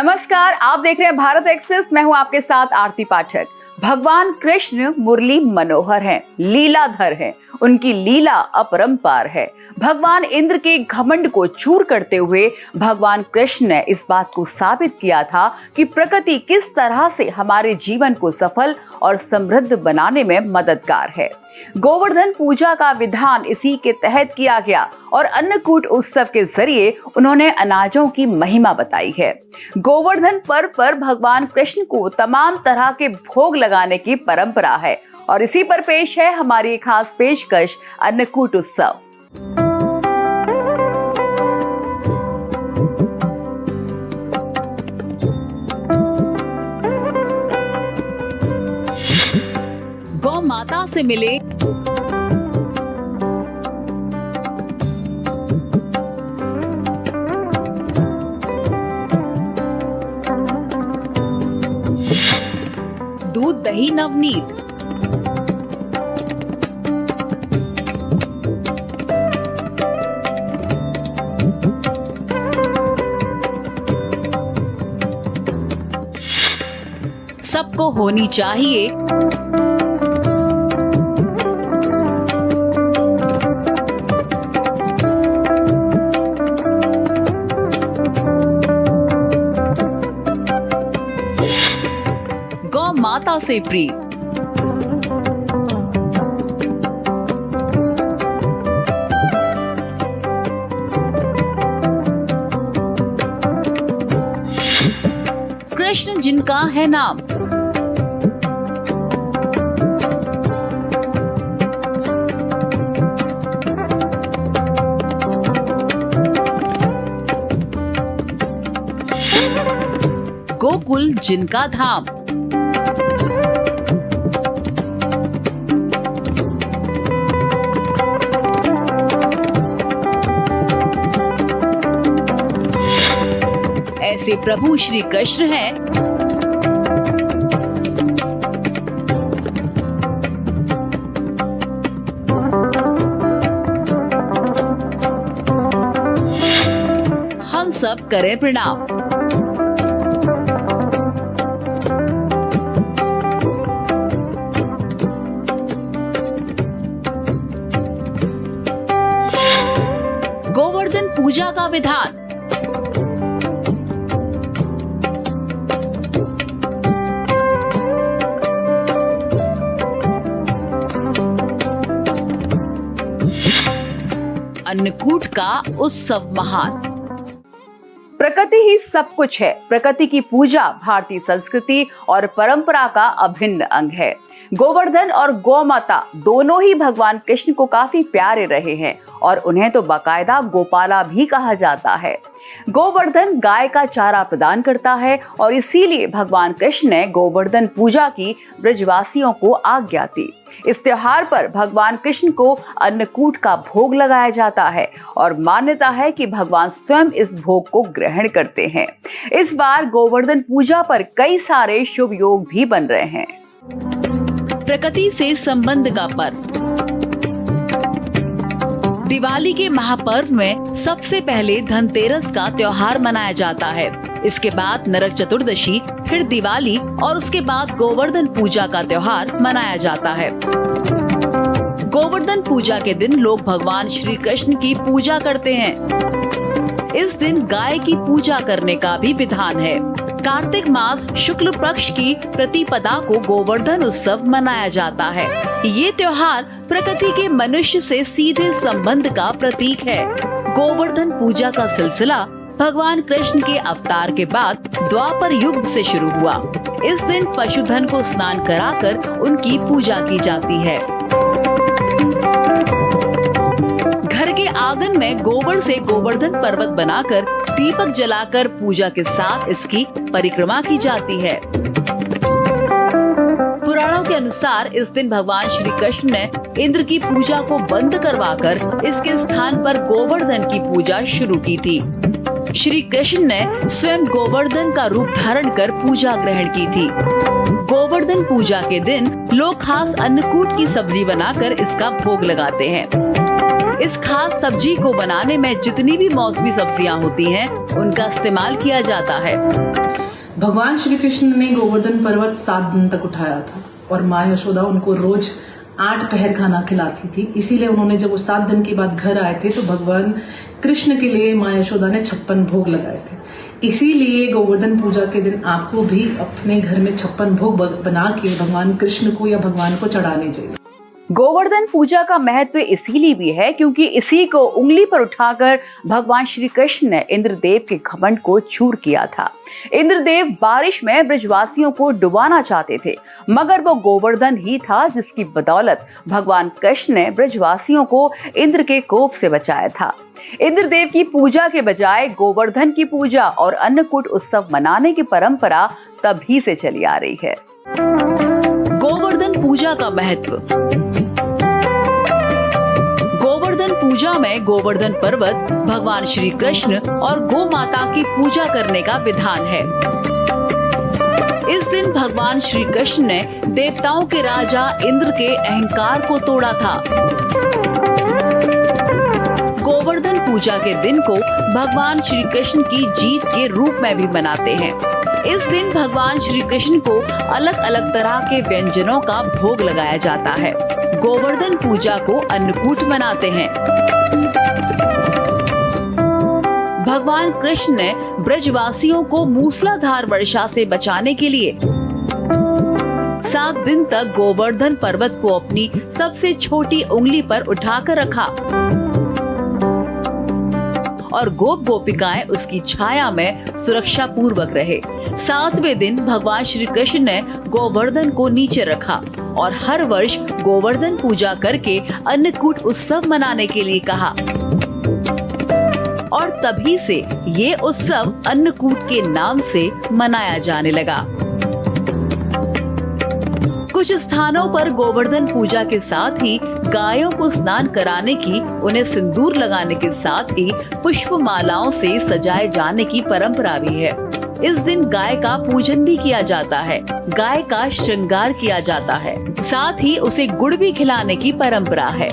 नमस्कार, आप देख रहे हैं भारत एक्सप्रेस। मैं हूं आपके साथ आरती पाठक। भगवान कृष्ण मुरली मनोहर हैं, लीलाधर हैं। उनकी लीला अपरंपार है। भगवान इंद्र के घमंड को चूर करते हुए भगवान कृष्ण ने इस बात को साबित किया था कि प्रकृति किस तरह से हमारे जीवन को सफल और समृद्ध बनाने में मददगार है। गोवर्धन पूजा का विधान इसी के तहत किया गया और अन्नकूट उत्सव के जरिए उन्होंने अनाजों की महिमा बताई है। गोवर्धन पर्व पर भगवान कृष्ण को तमाम तरह के भोग लगाने की परंपरा है और इसी पर पेश है हमारी खास पेशकश अन्नकूट उत्सव। गौ माता से मिले दूध दही नवनीत, सबको होनी चाहिए गौ माता से प्रीत। कृष्ण जिनका है नाम, गोकुल जिनका धाम, ऐसे प्रभु श्री कृष्ण हैं हम सब करें प्रणाम। गोवर्धन पूजा का विधान। अन्नकूट का उत्सव महान। प्रकृति ही सब कुछ है। प्रकृति की पूजा भारतीय संस्कृति और परंपरा का अभिन्न अंग है। गोवर्धन और गौ माता दोनों ही भगवान कृष्ण को काफी प्यारे रहे हैं और उन्हें तो बाकायदा गोपाला भी कहा जाता है। गोवर्धन गाय का चारा प्रदान करता है और इसीलिए भगवान कृष्ण ने गोवर्धन पूजा की ब्रजवासियों को आज्ञा दी। इस त्योहार पर भगवान कृष्ण को अन्नकूट का भोग लगाया जाता है और मान्यता है कि भगवान स्वयं इस भोग को ग्रहण करते हैं। इस बार गोवर्धन पूजा पर कई सारे शुभ योग भी बन रहे हैं। प्रकृति से संबंध का पर्व। दिवाली के महापर्व में सबसे पहले धनतेरस का त्योहार मनाया जाता है। इसके बाद नरक चतुर्दशी, फिर दिवाली और उसके बाद गोवर्धन पूजा का त्योहार मनाया जाता है। गोवर्धन पूजा के दिन लोग भगवान श्री कृष्ण की पूजा करते हैं। इस दिन गाय की पूजा करने का भी विधान है। कार्तिक मास शुक्ल पक्ष की प्रतिपदा को गोवर्धन उत्सव मनाया जाता है। ये त्योहार प्रकृति के मनुष्य से सीधे संबंध का प्रतीक है। गोवर्धन पूजा का सिलसिला भगवान कृष्ण के अवतार के बाद द्वापर युग से शुरू हुआ। इस दिन पशुधन को स्नान कराकर उनकी पूजा की जाती है। घर के आंगन में गोबर से गोवर्धन पर्वत बनाकर दीपक जलाकर पूजा के साथ इसकी परिक्रमा की जाती है। पुराणों के अनुसार इस दिन भगवान श्री कृष्ण ने इंद्र की पूजा को बंद करवाकर इसके स्थान पर गोवर्धन की पूजा शुरू की थी। श्री कृष्ण ने स्वयं गोवर्धन का रूप धारण कर पूजा ग्रहण की थी। गोवर्धन पूजा के दिन लोग खास अन्नकूट की सब्जी बनाकर इसका भोग लगाते हैं। इस खास सब्जी को बनाने में जितनी भी मौसमी सब्जियां होती हैं, उनका इस्तेमाल किया जाता है। भगवान श्री कृष्ण ने गोवर्धन पर्वत 7 दिन तक उठाया था और माँ यशोदा उनको रोज 8 पहर खाना खिलाती थी। इसीलिए उन्होंने जब वो 7 दिन के बाद घर आए थे तो भगवान कृष्ण के लिए माँ यशोदा ने 56 भोग लगाए थे। इसीलिए गोवर्धन पूजा के दिन आपको भी अपने घर में 56 भोग बना के भगवान कृष्ण को या भगवान को चढ़ाने चाहिए। गोवर्धन पूजा का महत्व इसीलिए भी है क्योंकि इसी को उंगली पर उठाकर भगवान श्री कृष्ण ने इंद्रदेव के घमंड को चूर किया था। इंद्रदेव बारिश में ब्रजवासियों को डुबाना चाहते थे, मगर वो गोवर्धन ही था जिसकी बदौलत भगवान कृष्ण ने ब्रजवासियों को इंद्र के कोप से बचाया था। इंद्रदेव की पूजा के बजाय गोवर्धन की पूजा और अन्नकूट उत्सव मनाने की परंपरा तभी से चली आ रही है। गोवर्धन पूजा का महत्व। गोवर्धन पूजा में गोवर्धन पर्वत, भगवान श्री कृष्ण और गौ माता की पूजा करने का विधान है। इस दिन भगवान श्री कृष्ण ने देवताओं के राजा इंद्र के अहंकार को तोड़ा था। गोवर्धन पूजा के दिन को भगवान श्री कृष्ण की जीत के रूप में भी मनाते हैं। इस दिन भगवान श्री कृष्ण को अलग अलग तरह के व्यंजनों का भोग लगाया जाता है। गोवर्धन पूजा को अन्नकूट मनाते हैं। भगवान कृष्ण ने ब्रजवासियों को मूसलाधार वर्षा से बचाने के लिए 7 दिन तक गोवर्धन पर्वत को अपनी सबसे छोटी उंगली पर उठाकर रखा और गोप गोपिकाएं उसकी छाया में सुरक्षा पूर्वक रहे। 7वें दिन भगवान श्री कृष्ण ने गोवर्धन को नीचे रखा और हर वर्ष गोवर्धन पूजा करके अन्नकूट उत्सव मनाने के लिए कहा और तभी से ये उत्सव अन्नकूट के नाम से मनाया जाने लगा। कुछ स्थानों पर गोवर्धन पूजा के साथ ही गायों को स्नान कराने की, उन्हें सिंदूर लगाने के साथ ही पुष्प मालाओं से सजाए जाने की परंपरा भी है। इस दिन गाय का पूजन भी किया जाता है, गाय का श्रृंगार किया जाता है, साथ ही उसे गुड़ भी खिलाने की परंपरा है।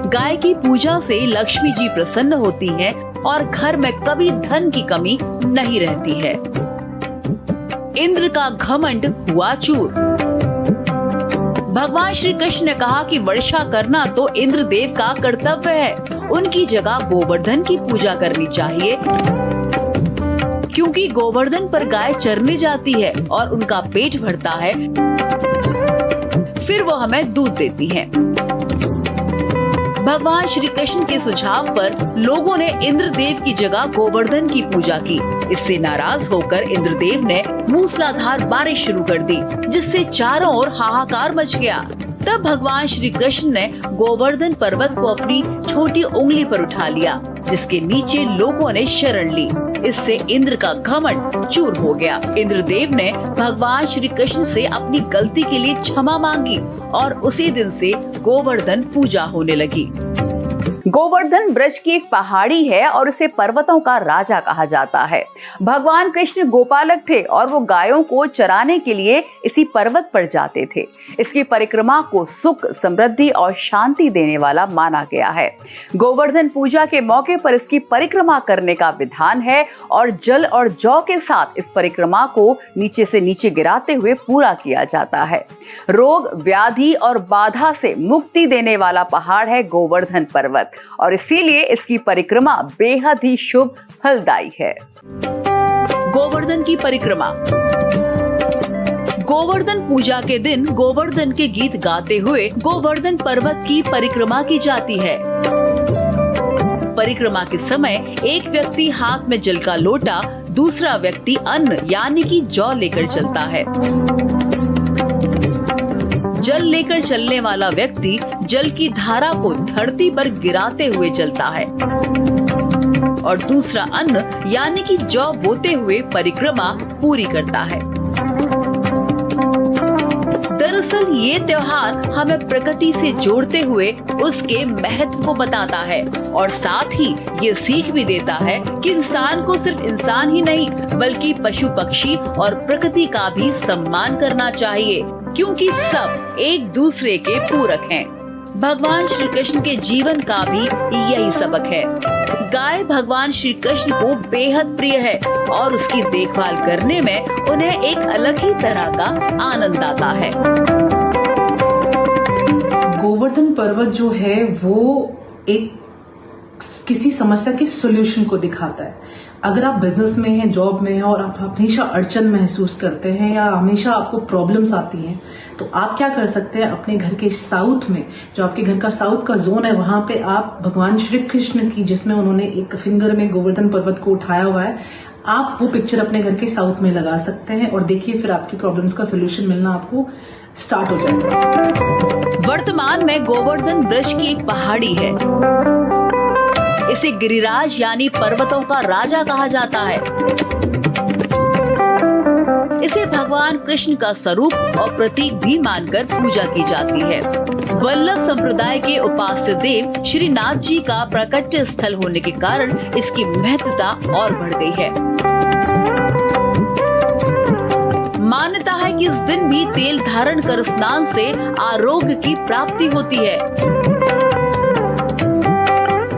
गाय की पूजा से लक्ष्मी जी प्रसन्न होती हैं और घर में कभी धन की कमी नहीं रहती है। इंद्र का घमंड हुआ चूर। भगवान श्री कृष्ण ने कहा कि वर्षा करना तो इंद्रदेव का कर्तव्य है, उनकी जगह गोवर्धन की पूजा करनी चाहिए, क्योंकि गोवर्धन पर गाय चरने जाती है और उनका पेट भरता है, फिर वो हमें दूध देती हैं। भगवान श्री कृष्ण के सुझाव पर लोगों ने इंद्रदेव की जगह गोवर्धन की पूजा की। इससे नाराज होकर इंद्रदेव ने मूसलाधार बारिश शुरू कर दी, जिससे चारों ओर हाहाकार मच गया। तब भगवान श्री कृष्ण ने गोवर्धन पर्वत को अपनी छोटी उंगली पर उठा लिया, जिसके नीचे लोगों ने शरण ली। इससे इंद्र का घमंड चूर हो गया। इंद्रदेव ने भगवान श्री कृष्ण से अपनी गलती के लिए क्षमा मांगी और उसी दिन से गोवर्धन पूजा होने लगी। गोवर्धन ब्रज की एक पहाड़ी है और इसे पर्वतों का राजा कहा जाता है। भगवान कृष्ण गोपालक थे और वो गायों को चराने के लिए इसी पर्वत पर जाते थे। इसकी परिक्रमा को सुख, समृद्धि और शांति देने वाला माना गया है। गोवर्धन पूजा के मौके पर इसकी परिक्रमा करने का विधान है और जल और जौ के साथ इस परिक्रमा को नीचे से नीचे गिराते हुए पूरा किया जाता है। रोग, व्याधि और बाधा से मुक्ति देने वाला पहाड़ है गोवर्धन पर्वत और इसीलिए इसकी परिक्रमा बेहद ही शुभ फलदायी है। गोवर्धन की परिक्रमा। गोवर्धन पूजा के दिन गोवर्धन के गीत गाते हुए गोवर्धन पर्वत की परिक्रमा की जाती है। परिक्रमा के समय एक व्यक्ति हाथ में जल का लोटा, दूसरा व्यक्ति अन्न यानी कि जौ लेकर चलता है। जल लेकर चलने वाला व्यक्ति जल की धारा को धरती पर गिराते हुए चलता है और दूसरा अन्न यानी कि जौ बोते हुए परिक्रमा पूरी करता है। दरअसल ये त्योहार हमें प्रकृति से जोड़ते हुए उसके महत्व को बताता है और साथ ही ये सीख भी देता है कि इंसान को सिर्फ इंसान ही नहीं बल्कि पशु पक्षी और प्रकृति का भी सम्मान करना चाहिए, क्योंकि सब एक दूसरे के पूरक हैं। भगवान श्री कृष्ण के जीवन का भी यही सबक है। गाय भगवान श्री कृष्ण को बेहद प्रिय है और उसकी देखभाल करने में उन्हें एक अलग ही तरह का आनंद आता है। गोवर्धन पर्वत जो है वो एक किसी समस्या के सॉल्यूशन को दिखाता है। अगर आप बिजनेस में हैं, जॉब में हैं और आप हमेशा अड़चन महसूस करते हैं या हमेशा आपको प्रॉब्लम्स आती हैं, तो आप क्या कर सकते हैं, अपने घर के साउथ में, जो आपके घर का साउथ का जोन है, वहां पे आप भगवान श्री कृष्ण की, जिसमें उन्होंने एक फिंगर में गोवर्धन पर्वत को उठाया हुआ है, आप वो पिक्चर अपने घर के साउथ में लगा सकते हैं और देखिए फिर आपकी प्रॉब्लम्स का सोल्यूशन मिलना आपको स्टार्ट हो जाएगा। वर्तमान में गोवर्धन वृक्ष की एक पहाड़ी है। इसे गिरिराज यानी पर्वतों का राजा कहा जाता है। इसे भगवान कृष्ण का स्वरूप और प्रतीक भी मानकर पूजा की जाती है। वल्लभ संप्रदाय के उपास्य देव श्री नाथ जी का प्राकट्य स्थल होने के कारण इसकी महत्ता और बढ़ गई है। मान्यता है कि इस दिन भी तेल धारण कर स्नान से आरोग्य की प्राप्ति होती है,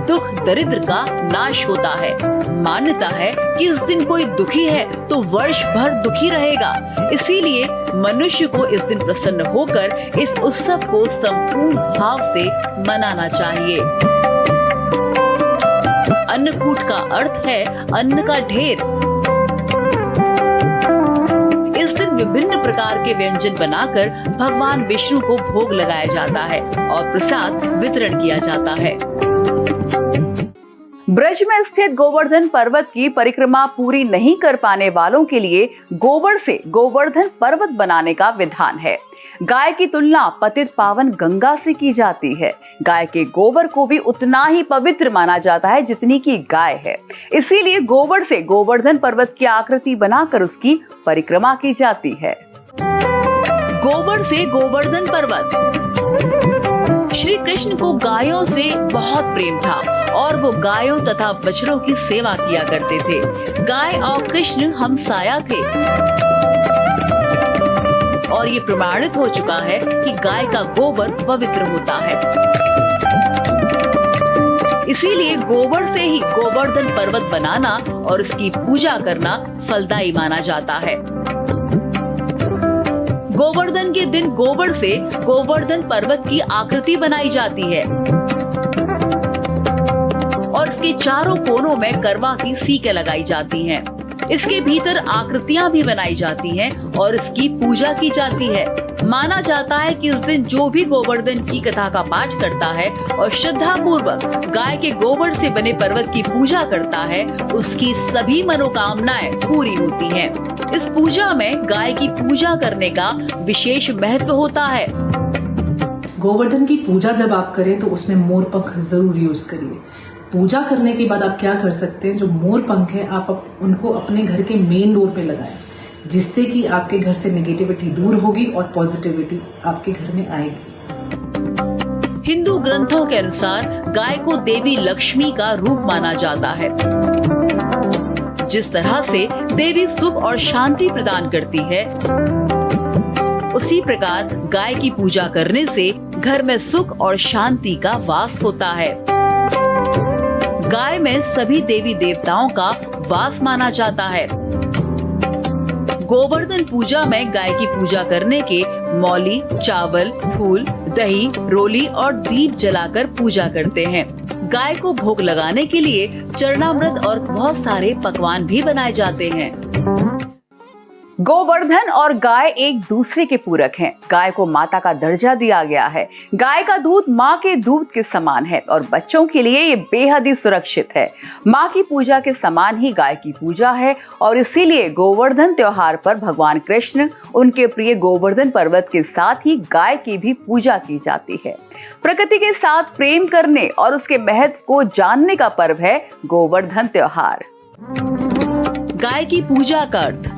दुख दरिद्र का नाश होता है। मान्यता है कि इस दिन कोई दुखी है तो वर्ष भर दुखी रहेगा, इसीलिए मनुष्य को इस दिन प्रसन्न होकर इस उत्सव को संपूर्ण भाव से मनाना चाहिए। अन्नकूट का अर्थ है अन्न का ढेर। इस दिन विभिन्न प्रकार के व्यंजन बनाकर भगवान विष्णु को भोग लगाया जाता है और प्रसाद वितरण किया जाता है। ब्रज में स्थित गोवर्धन पर्वत की परिक्रमा पूरी नहीं कर पाने वालों के लिए गोबर से गोवर्धन पर्वत बनाने का विधान है। गाय की तुलना पतित पावन गंगा से की जाती है। गाय के गोबर को भी उतना ही पवित्र माना जाता है जितनी की गाय है। इसीलिए गोबर से गोवर्धन पर्वत की आकृति बनाकर उसकी परिक्रमा की जाती है। गोबर से गोवर्धन पर्वत। श्री कृष्ण को गायों से बहुत प्रेम था और वो गायों तथा बछड़ों की सेवा किया करते थे। गाय और कृष्ण हमसाया थे और ये प्रमाणित हो चुका है कि गाय का गोबर पवित्र होता है। इसीलिए गोबर से ही गोवर्धन पर्वत बनाना और इसकी पूजा करना फलदायी माना जाता है। गोवर्धन के दिन गोबर से गोवर्धन पर्वत की आकृति बनाई जाती है और इसके चारों कोनों में करवा की सीकें लगाई जाती हैं। इसके भीतर आकृतियां भी बनाई जाती हैं और इसकी पूजा की जाती है। माना जाता है कि इस दिन जो भी गोवर्धन की कथा का पाठ करता है और श्रद्धा पूर्वक गाय के गोबर से बने पर्वत की पूजा करता है, उसकी सभी मनोकामनाएं पूरी होती हैं। इस पूजा में गाय की पूजा करने का विशेष महत्व होता है। गोवर्धन की पूजा जब आप करें तो उसमें मोर पंख जरूर यूज करिए। पूजा करने के बाद आप क्या कर सकते हैं, जो मोर पंख है आप उनको अपने घर के मेन डोर पे लगाएं, जिससे कि आपके घर से नेगेटिविटी दूर होगी और पॉजिटिविटी आपके घर में आएगी। हिंदू ग्रंथों के अनुसार गाय को देवी लक्ष्मी का रूप माना जाता है। जिस तरह से देवी सुख और शांति प्रदान करती है, उसी प्रकार गाय की पूजा करने से घर में सुख और शांति का वास होता है। गाय में सभी देवी देवताओं का वास माना जाता है। गोवर्धन पूजा में गाय की पूजा करने के मौली, चावल, फूल, दही, रोली और दीप जलाकर पूजा करते हैं। गाय को भोग लगाने के लिए चरणामृत और बहुत सारे पकवान भी बनाए जाते हैं। गोवर्धन और गाय एक दूसरे के पूरक हैं। गाय को माता का दर्जा दिया गया है। गाय का दूध माँ के दूध के समान है और बच्चों के लिए ये बेहद ही सुरक्षित है। माँ की पूजा के समान ही गाय की पूजा है और इसीलिए गोवर्धन त्योहार पर भगवान कृष्ण, उनके प्रिय गोवर्धन पर्वत के साथ ही गाय की भी पूजा की जाती है। प्रकृति के साथ प्रेम करने और उसके महत्व को जानने का पर्व है गोवर्धन त्योहार। गाय की पूजा का अर्थ।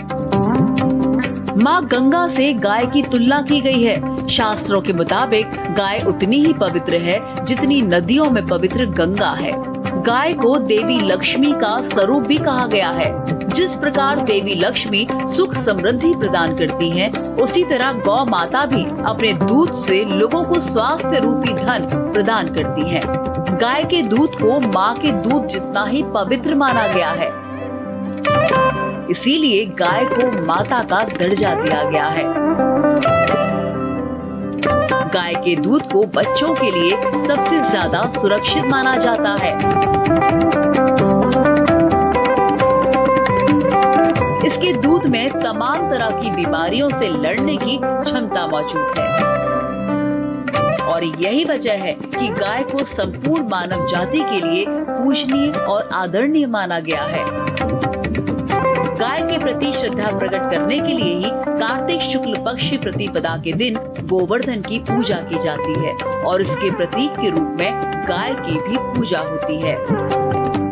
माँ गंगा से गाय की तुलना की गई है। शास्त्रों के मुताबिक गाय उतनी ही पवित्र है जितनी नदियों में पवित्र गंगा है। गाय को देवी लक्ष्मी का स्वरूप भी कहा गया है। जिस प्रकार देवी लक्ष्मी सुख समृद्धि प्रदान करती हैं, उसी तरह गौ माता भी अपने दूध से लोगों को स्वास्थ्य रूपी धन प्रदान करती हैं। गाय के दूध को माँ के दूध जितना ही पवित्र माना गया है, इसीलिए गाय को माता का दर्जा दिया गया है। गाय के दूध को बच्चों के लिए सबसे ज्यादा सुरक्षित माना जाता है। इसके दूध में तमाम तरह की बीमारियों से लड़ने की क्षमता मौजूद है और यही वजह है कि गाय को संपूर्ण मानव जाति के लिए पूजनीय और आदरणीय माना गया है। गाय के प्रति श्रद्धा प्रकट करने के लिए ही कार्तिक शुक्ल पक्ष प्रतिपदा के दिन गोवर्धन की पूजा की जाती है और इसके प्रतीक के रूप में गाय की भी पूजा होती है।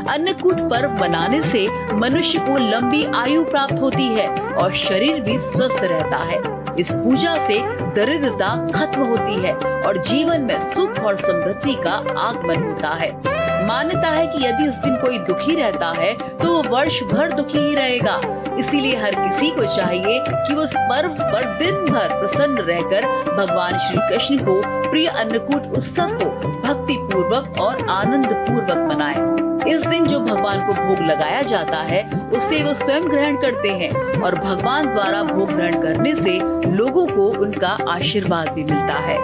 अन्नकूट पर्व मनाने से मनुष्य को लंबी आयु प्राप्त होती है और शरीर भी स्वस्थ रहता है। इस पूजा से दरिद्रता खत्म होती है और जीवन में सुख और समृद्धि का आगमन होता है। मान्यता है कि यदि उस दिन कोई दुखी रहता है तो वो वर्ष भर दुखी ही रहेगा। इसीलिए हर किसी को चाहिए कि वो उस पर्व पर दिन भर प्रसन्न रहकर भगवान श्री कृष्ण को प्रिय अन्नकूट उत्सव को भक्ति पूर्वक और आनंद पूर्वक मनाए। इस दिन जो भगवान को भोग लगाया जाता है उसे वो स्वयं ग्रहण करते हैं और भगवान द्वारा भोग ग्रहण करने से लोगों को उनका आशीर्वाद भी मिलता है।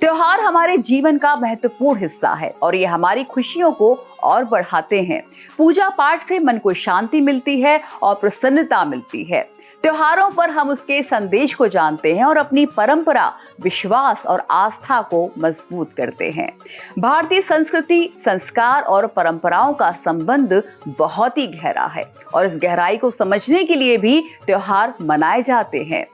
त्योहार हमारे जीवन का महत्वपूर्ण हिस्सा है और ये हमारी खुशियों को और बढ़ाते हैं। पूजा पाठ से मन को शांति मिलती है और प्रसन्नता मिलती है। त्योहारों पर हम उसके संदेश को जानते हैं और अपनी परंपरा, विश्वास और आस्था को मजबूत करते हैं। भारतीय संस्कृति, संस्कार और परंपराओं का संबंध बहुत ही गहरा है और इस गहराई को समझने के लिए भी त्योहार मनाए जाते हैं।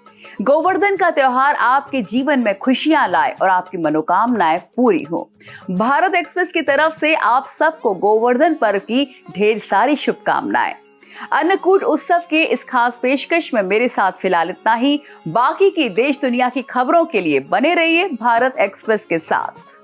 गोवर्धन का त्योहार आपके जीवन में खुशियां लाए और आपकी मनोकामनाएं पूरी हो। भारत एक्सप्रेस की तरफ से आप सबको गोवर्धन पर्व की ढेर सारी शुभकामनाएं। अन्नकूट उत्सव के इस खास पेशकश में मेरे साथ फिलहाल इतना ही। बाकी की देश दुनिया की खबरों के लिए बने रहिए भारत एक्सप्रेस के साथ।